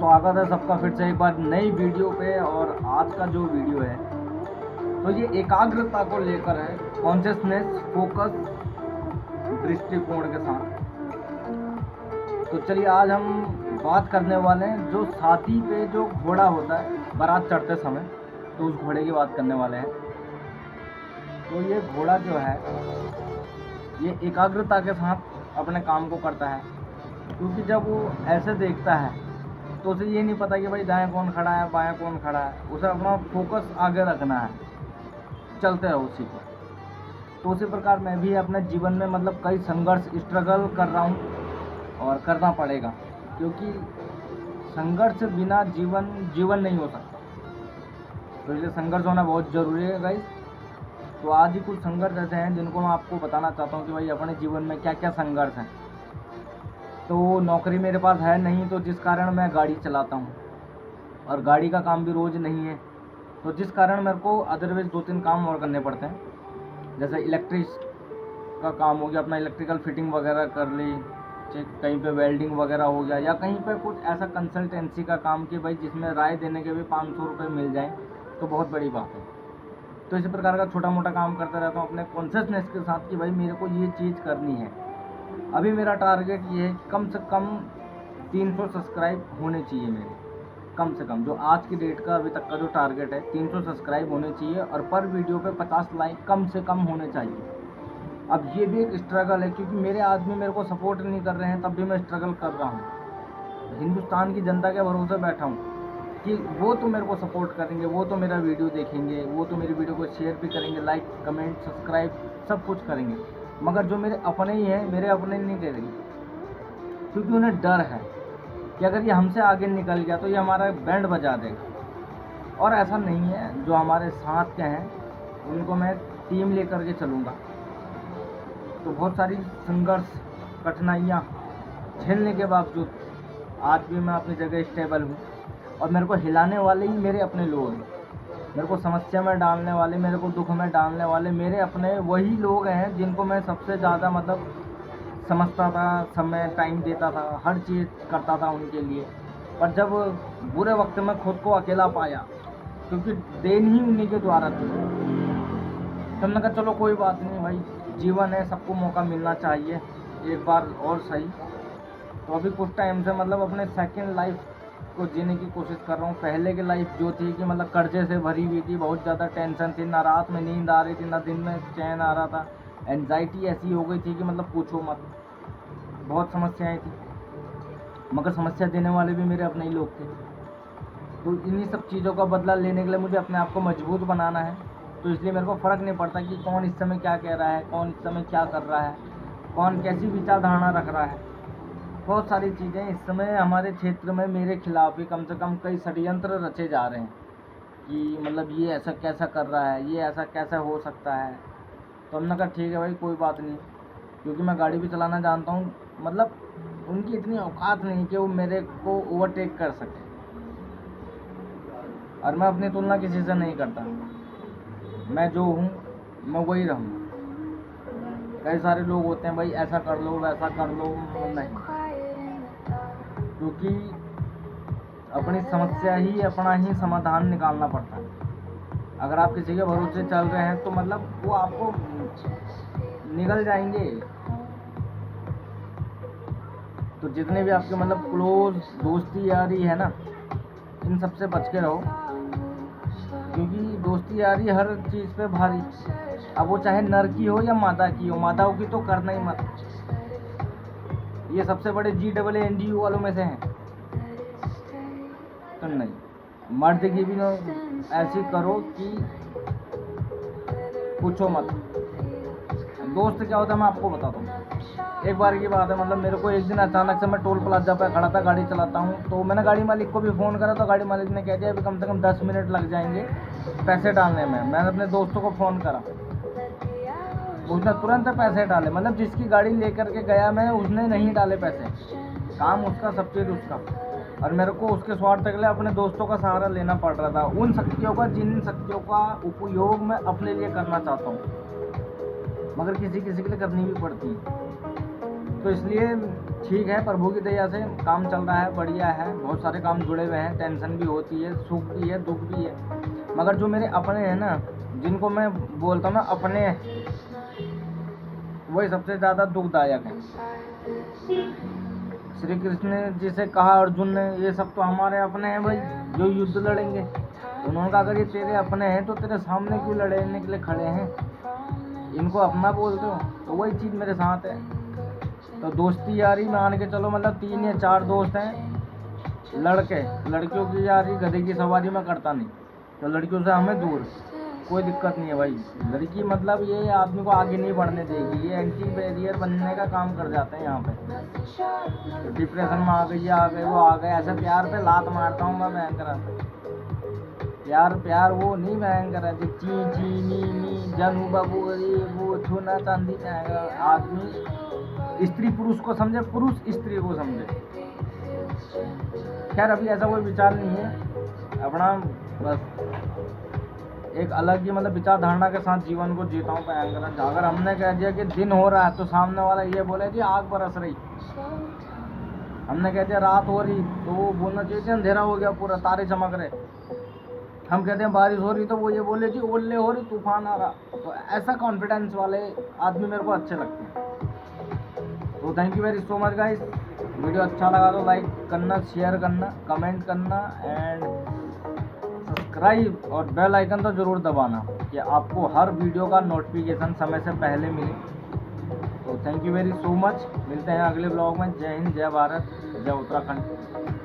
स्वागत है सबका फिर से एक बार नई वीडियो पे। और आज का जो वीडियो है तो ये एकाग्रता को लेकर है, कॉन्शियसनेस फोकस दृष्टिकोण के साथ। तो चलिए आज हम बात करने वाले हैं जो साथी पे जो घोड़ा होता है बारात चढ़ते समय, तो उस घोड़े की बात करने वाले हैं। तो ये घोड़ा जो है ये एकाग्रता के साथ अपने काम को करता है, क्योंकि जब वो ऐसे देखता है तो उसे ये नहीं पता कि भाई दाएं कौन खड़ा है बाएं कौन खड़ा है, उसे अपना फोकस आगे रखना है, चलते रहो उसी को। तो उसी प्रकार मैं भी अपने जीवन में कई संघर्ष स्ट्रगल कर रहा हूँ और करना पड़ेगा, क्योंकि संघर्ष बिना जीवन नहीं हो सकता। तो इसलिए संघर्ष होना बहुत ज़रूरी है गाइस। तो आज ही कुछ संघर्ष ऐसे हैं जिनको मैं आपको बताना चाहता हूँ कि भाई अपने जीवन में क्या क्या संघर्ष हैं। तो नौकरी मेरे पास है नहीं, तो जिस कारण मैं गाड़ी चलाता हूँ और गाड़ी का काम भी रोज़ नहीं है, तो जिस कारण मेरे को अदरवाइज 2-3 काम और करने पड़ते हैं। जैसे इलेक्ट्रिक का काम हो गया, अपना इलेक्ट्रिकल फिटिंग वगैरह कर ली, कहीं पे वेल्डिंग वगैरह हो गया, या कहीं पे कुछ ऐसा कंसल्टेंसी का काम कि भाई जिसमें राय देने के भी 500 रुपये मिल जाए तो बहुत बड़ी बात है। तो इसी प्रकार का छोटा मोटा काम करता रहता हूँ अपने कॉन्शियसनेस के साथ कि भाई मेरे को ये चीज़ करनी है। अभी मेरा टारगेट ये है कम से कम 300 सब्सक्राइब होने चाहिए मेरे, कम से कम। जो आज की डेट का अभी तक का जो टारगेट है 300 सब्सक्राइब होने चाहिए, और पर वीडियो पे 50 लाइक कम से कम होने चाहिए। अब ये भी एक स्ट्रगल है, क्योंकि मेरे आदमी मेरे को सपोर्ट नहीं कर रहे हैं, तब भी मैं स्ट्रगल कर रहा हूँ। हिंदुस्तान की जनता के भरोसे बैठा हूँ कि वो तो मेरे को सपोर्ट करेंगे, वो तो मेरा वीडियो देखेंगे, वो तो मेरी वीडियो को शेयर भी करेंगे, लाइक कमेंट सब्सक्राइब सब कुछ करेंगे, मगर जो मेरे अपने ही हैं मेरे अपने नहीं करेंगे, क्योंकि उन्हें डर है कि अगर ये हमसे आगे निकल गया तो ये हमारा बैंड बजा देगा। और ऐसा नहीं है, जो हमारे साथ के हैं उनको मैं टीम लेकर के चलूँगा। तो बहुत सारी संघर्ष कठिनाइयाँ झेलने के बावजूद आज भी मैं अपनी जगह स्टेबल हूँ, और मेरे को हिलाने वाले ही मेरे अपने लोग हैं। मेरे को समस्या में डालने वाले, मेरे को दुख में डालने वाले मेरे अपने वही लोग हैं जिनको मैं सबसे ज़्यादा समझता था, समय टाइम देता था, हर चीज़ करता था उनके लिए। पर जब बुरे वक्त में खुद को अकेला पाया, क्योंकि देन ही उन्हीं के द्वारा थी, तो मैंने कहा चलो कोई बात नहीं भाई, जीवन है, सबको मौका मिलना चाहिए एक बार और सही। तो अभी कुछ टाइम से अपने सेकंड लाइफ को जीने की कोशिश कर रहा हूँ। पहले की लाइफ जो थी कि कर्जे से भरी हुई थी, बहुत ज़्यादा टेंशन थी, ना रात में नींद आ रही थी ना दिन में चैन आ रहा था, एंजाइटी ऐसी हो गई थी कि पूछो मत, बहुत समस्याएं थी, मगर समस्या देने वाले भी मेरे अपने ही लोग थे। तो इन्हीं सब चीज़ों का बदला लेने के लिए मुझे अपने आप को मजबूत बनाना है। तो इसलिए मेरे को फ़र्क नहीं पड़ता कि कौन इस समय क्या कह रहा है, कौन इस समय क्या कर रहा है, कौन कैसी विचारधारणा रख रहा है। बहुत सारी चीज़ें इस समय हमारे क्षेत्र में मेरे खिलाफ ही कम से कम कई षड्यंत्र रचे जा रहे हैं कि ये ऐसा कैसा कर रहा है, ये ऐसा कैसा हो सकता है। तो हमने कहा ठीक है भाई कोई बात नहीं, क्योंकि मैं गाड़ी भी चलाना जानता हूँ, उनकी इतनी औकात नहीं कि वो मेरे को ओवरटेक कर सके, और मैं अपनी तुलना किसी से नहीं करता। मैं जो हूँ मैं वही रहूँ। कई सारे लोग होते हैं भाई ऐसा कर लो वैसा कर लो, नहीं, क्योंकि अपनी समस्या ही अपना ही समाधान निकालना पड़ता है। अगर आप किसी के भरोसे चल रहे हैं तो वो आपको निकल जाएंगे। तो जितने भी आपके क्लोज दोस्ती यारी है ना, इन सबसे बच के रहो, क्योंकि दोस्ती यारी हर चीज़ पे भारी, अब वो चाहे नर की हो या मादा की हो, मादाओं की तो करना ही मत। ये सबसे बड़े GAANGU वालों में से हैं। तो नहीं, मर्द की भी ऐसी करो कि पूछो मत। दोस्त क्या होता है मैं आपको बताता हूँ। एक बार की बात है, मेरे को एक दिन अचानक से, मैं टोल प्लाजा पर खड़ा था, गाड़ी चलाता हूँ, तो मैंने गाड़ी मालिक को भी फ़ोन करा, तो गाड़ी मालिक ने कह दिया अभी कम से कम 10 मिनट लग जाएंगे पैसे डालने में। मैंने अपने दोस्तों को फ़ोन करा, उसने तुरंत पैसे डाले, जिसकी गाड़ी लेकर के गया मैं उसने नहीं डाले पैसे, काम उसका सब चीज़ उसका, और मेरे को उसके स्वार्थ के लिए अपने दोस्तों का सहारा लेना पड़ रहा था, उन शक्तियों का जिन शक्तियों का उपयोग मैं अपने लिए करना चाहता हूँ, मगर किसी किसी के लिए करनी भी पड़ती है। तो इसलिए ठीक है, प्रभु की दया से काम चल रहा है, बढ़िया है, बहुत सारे काम जुड़े हुए हैं, टेंशन भी होती है, सुख भी है, दुख भी है, मगर जो मेरे अपने हैं ना, जिनको मैं बोलता हूँ ना अपने, वही सबसे ज़्यादा दुखदायक है। श्री कृष्ण जी से कहा अर्जुन ने, ये सब तो हमारे अपने हैं भाई, जो युद्ध लड़ेंगे। उन्होंने कहा अगर ये तेरे अपने हैं तो तेरे सामने क्यों लड़ने के लिए खड़े हैं, इनको अपना बोलते हो। तो वही चीज़ मेरे साथ है। तो दोस्ती यारी मान के चलो, मतलब 3 या 4 दोस्त हैं, लड़कियों की यारी गधे की सवारी में करता नहीं, तो लड़कियों से हमें दूर, कोई दिक्कत नहीं है भाई। लड़की मतलब ये आदमी को आगे नहीं बढ़ने देगी, ये एंटी बैरियर बनने का काम कर जाते हैं यहाँ पे। तो डिप्रेशन में आ गई वो आ गए, ऐसे प्यार पे लात मारता हूँ मैं भयंकर। प्यार वो नहीं भयंकर है, ची ची नी जनू बाबू वो सोना चांदी जाएगा। आदमी स्त्री पुरुष को समझे, पुरुष स्त्री को समझे। खैर अभी ऐसा कोई विचार नहीं है, अपना बस एक अलग ही मतलब विचार धारणा के साथ जीवन को जीता हूँ भयंकर। अगर हमने कह दिया कि दिन हो रहा है तो सामने वाला ये बोले जी आग बरस रही, हमने कह दिया रात हो रही तो वो बोलना चाहिए अंधेरा हो गया पूरा, तारे चमक रहे। हम कहते हैं बारिश हो रही तो वो ये बोले जी ओले हो रही, तूफान आ रहा। तो ऐसा कॉन्फिडेंस वाले आदमी मेरे को अच्छे लगते हैं। तो thank you very so much guys. Video अच्छा लगा तो लाइक करना, शेयर करना, कमेंट करना एंड सब्सक्राइब और बेल आइकन तो ज़रूर दबाना कि आपको हर वीडियो का नोटिफिकेशन समय से पहले मिले। तो thank you very so much, मिलते हैं अगले ब्लॉग में। जय हिंद, जय भारत, जय उत्तराखंड।